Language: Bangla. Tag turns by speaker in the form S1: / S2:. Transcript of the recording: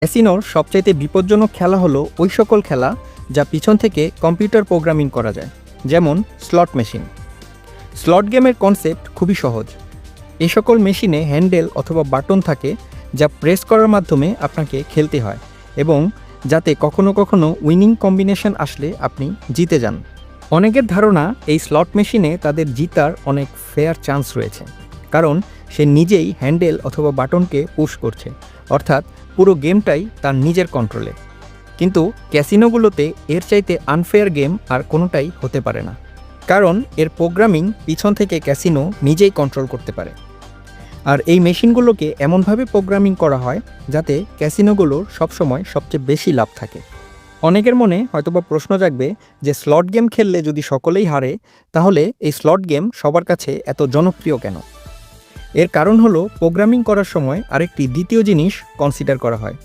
S1: ক্যাসিনোর সবচাইতে বিপজ্জনক খেলা হলো ওই সকল খেলা যা পিছন থেকে কম্পিউটার প্রোগ্রামিং করা যায়, যেমন স্লট মেশিন। স্লট গেমের কনসেপ্ট খুবই সহজ। এই সকল মেশিনে হ্যান্ডেল অথবা বাটন থাকে যা প্রেস করার মাধ্যমে আপনাকে খেলতে হয় এবং যাতে কখনো কখনো উইনিং কম্বিনেশন আসলে আপনি জিতে যান। অনেকের ধারণা এই স্লট মেশিনে তাদের জিতার অনেক ফেয়ার চান্স রয়েছে, কারণ সে নিজেই হ্যান্ডেল অথবা বাটনকে পুশ করছে, অর্থাৎ পুরো গেমটাই তার নিজের কন্ট্রোলে। কিন্তু ক্যাসিনোগুলোতে এর চাইতে আনফেয়ার গেম আর কোনোটাই হতে পারে না, কারণ এর প্রোগ্রামিং পিছন থেকে ক্যাসিনো নিজেই কন্ট্রোল করতে পারে। আর এই মেশিনগুলোকে এমনভাবে প্রোগ্রামিং করা হয় যাতে ক্যাসিনোগুলোর সবসময় সবচেয়ে বেশি লাভ থাকে। অনেকের মনে হয়তোবা প্রশ্ন জাগবে যে স্লট গেম খেললে যদি সকলেই হারে, তাহলে এই স্লট গেম সবার কাছে এত জনপ্রিয় কেন? এর কারণ হলো প্রোগ্রামিং করার সময় আরেকটি দ্বিতীয় জিনিস কনসিডার করা হয়,